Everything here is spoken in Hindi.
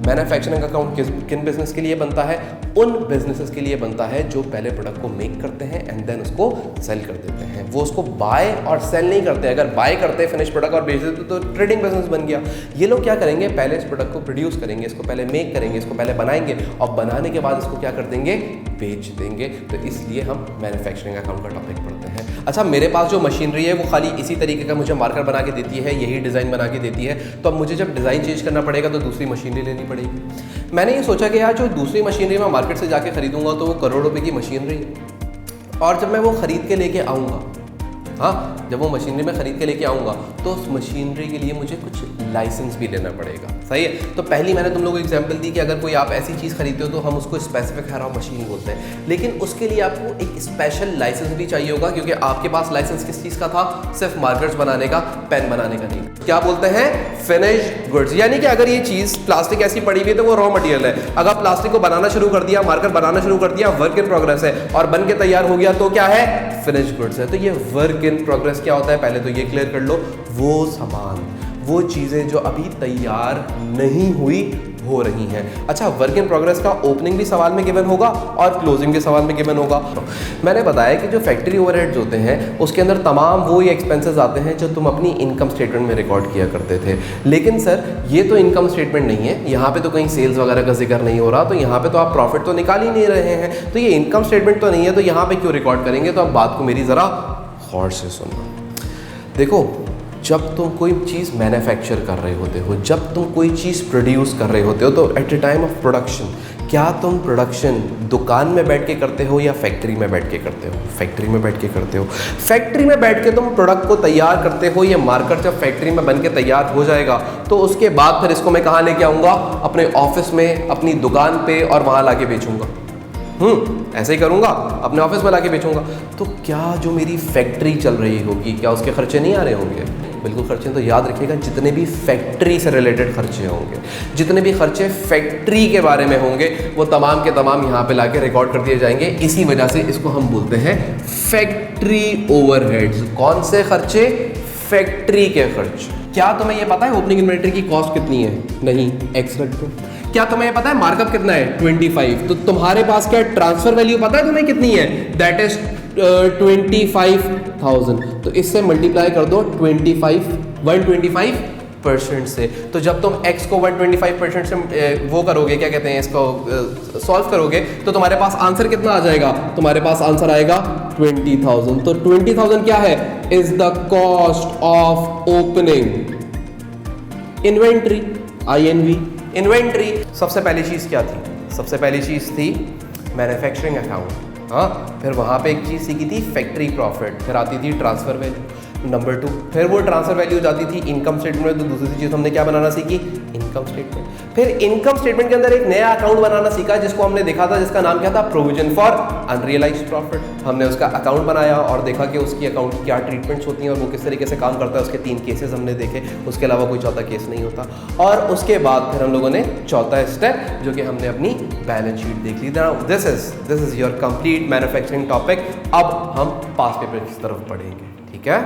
मैन्युफैक्चरिंग अकाउंट किन बिजनेस के लिए बनता है? उन बिजनेसेस के लिए बनता है जो पहले प्रोडक्ट को मेक करते हैं एंड देन उसको सेल कर देते हैं। वो उसको बाय और सेल नहीं करते। अगर बाय करते हैं फिनिश प्रोडक्ट और बेच देते तो ट्रेडिंग बिजनेस बन गया। ये लोग क्या करेंगे, पहले इस प्रोडक्ट को प्रोड्यूस करेंगे, इसको पहले मेक करेंगे, इसको पहले बनाएंगे और बनाने के बाद इसको क्या कर देंगे, बेच देंगे। तो इसलिए हम मैन्युफैक्चरिंग अकाउंट का टॉपिक पढ़ते हैं। अच्छा, मेरे पास जो मशीनरी है वो खाली इसी तरीके का मुझे मार्कर बना के देती है, यही डिज़ाइन बना के देती है, तो अब मुझे जब डिज़ाइन चेंज करना पड़ेगा तो दूसरी मशीनरी लेनी पड़ेगी। मैंने ये सोचा कि यार जो दूसरी मशीनरी मैं मार्केट से जाके खरीदूंगा तो वो करोड़ रुपए की मशीनरी है, और जब मैं वो खरीद के लेके आऊँगा, हाँ, जब वो मशीनरी में खरीद के लेके आऊँगा तो उस मशीनरी के लिए मुझे कुछ लाइसेंस भी लेना पड़ेगा। सही है। तो पहली मैंने तुम लोगों को एग्जांपल दी कि अगर कोई आप ऐसी चीज़ खरीदते हो तो हम उसको स्पेसिफिक हैराउ मशीन बोलते हैं, लेकिन उसके लिए आपको एक स्पेशल लाइसेंस भी चाहिए होगा, क्योंकि आपके पास लाइसेंस किस चीज़ का था? सिर्फ मार्कर्स बनाने का, पेन बनाने का नहीं। क्या बोलते हैं? Finished goods. यानी कि अगर ये चीज़ प्लास्टिक ऐसी पड़ी हुई है तो वो रॉ मटेरियल है। अगर प्लास्टिक को बनाना शुरू कर दिया, मार्कर बनाना शुरू कर दिया, वर्क इन प्रोग्रेस है, और बन के तैयार हो गया तो क्या है? फिनिश्ड गुड्स है। तो ये वर्क इन प्रोग्रेस क्या होता है, पहले तो ये क्लियर कर लो। वो सामान, वो चीज़ें जो अभी तैयार नहीं हुई हो रही हैं। अच्छा, वर्क इन प्रोग्रेस का ओपनिंग भी सवाल में गिवन होगा और क्लोजिंग भी सवाल में गिवन होगा। मैंने बताया कि जो फैक्ट्री ओवरहेड्स होते हैं उसके अंदर तमाम वो ही एक्सपेंसेस आते हैं जो तुम अपनी इनकम स्टेटमेंट में रिकॉर्ड किया करते थे। लेकिन सर ये तो इनकम स्टेटमेंट नहीं है, यहाँ पे तो कहीं सेल्स वगैरह का जिक्र नहीं हो रहा, तो यहाँ पे तो आप प्रॉफिट तो निकाल ही नहीं रहे हैं, तो ये इनकम स्टेटमेंट तो नहीं है, तो यहाँ पे क्यों रिकॉर्ड करेंगे? तो अब बात को मेरी ज़रा गौर से सुनना। देखो, जब तुम कोई चीज़ मैन्युफैक्चर कर रहे होते हो, जब तुम कोई चीज़ प्रोड्यूस कर रहे होते हो, तो at the time of production, क्या तुम प्रोडक्शन दुकान में बैठ के करते हो या फैक्ट्री में बैठ के करते हो? फैक्ट्री में बैठ के करते हो। फैक्ट्री में बैठ के तुम प्रोडक्ट को तैयार करते हो, ये मार्कर जब फैक्ट्री में बन के तैयार हो जाएगा तो उसके बाद फिर इसको मैं कहाँ लेके आऊँगा? अपने ऑफिस में, अपनी दुकान पे, और वहाँ ला के बेचूँगा। ऐसे ही करूँगा, अपने ऑफिस में ला के बेचूँगा। तो क्या जो मेरी फैक्ट्री चल रही होगी, क्या उसके खर्चे नहीं आ रहे होंगे? बिल्कुल खर्चे। तो याद रखिएगा, जितने भी फैक्ट्री से रिलेटेड खर्चे होंगे, जितने भी खर्चे फैक्ट्री के बारे में होंगे, वो तमाम के तमाम यहाँ पे लाके रिकॉर्ड कर दिए जाएंगे। इसी वजह से इसको हम बोलते हैं फैक्ट्री ओवरहेड्स। कौन से खर्चे? फैक्ट्री के खर्चे। क्या तुम्हें ये पता है ओपनिंग इन्वेंटरी की कॉस्ट कितनी है? नहीं, एक्स रख दो। क्या तुम्हें ये पता है मार्कअप कितना है? 25। तो तुम्हारे पास क्या ट्रांसफर वैल्यू पता है तुम्हें कितनी है? That is 25,000। तो इससे मल्टीप्लाई कर दो 125% से। तो जब तुम x को 125% से वो करोगे, क्या कहते हैं इसको, सॉल्व करोगे, तो तुम्हारे पास आंसर कितना आ जाएगा? तुम्हारे पास आंसर आएगा 20,000। तो 20,000 क्या है? Is the cost of opening inventory, INV, inventory. सबसे पहली चीज़ क्या थी? सबसे पहली चीज़ थी मैन्युफैक्चरिंग अकाउंट। हाँ, फिर वहाँ पे एक चीज़ सीखी थी फैक्ट्री प्रॉफिट, फिर आती थी ट्रांसफर वैल्यू, नंबर 2, फिर वो ट्रांसफर वैल्यू जाती थी इनकम स्टेटमेंट में। तो दूसरी चीज़ हमने क्या बनाना सीखी? Income statement. फिर इनकम स्टेटमेंट के अंदर एक नया अकाउंट बनाना सीखा जिसको हमने देखा था, जिसका नाम क्या था? Provision for unrealised profit. हमने उसका अकाउंट बनाया और देखा कि उसकी अकाउंट की क्या ट्रीटमेंट्स होती हैं और वो किस तरीके से काम करता है। उसके 3 केसेस हमने देखे, उसके अलावा कोई चौथा केस नहीं होता। और उसके बाद फिर हम लोगों ने चौथा स्टेप, जो कि हमने अपनी बैलेंस शीट देख ली। This is your complete manufacturing topic. अब हम पास्ट पेपर की तरफ बढ़ेंगे, ठीक है?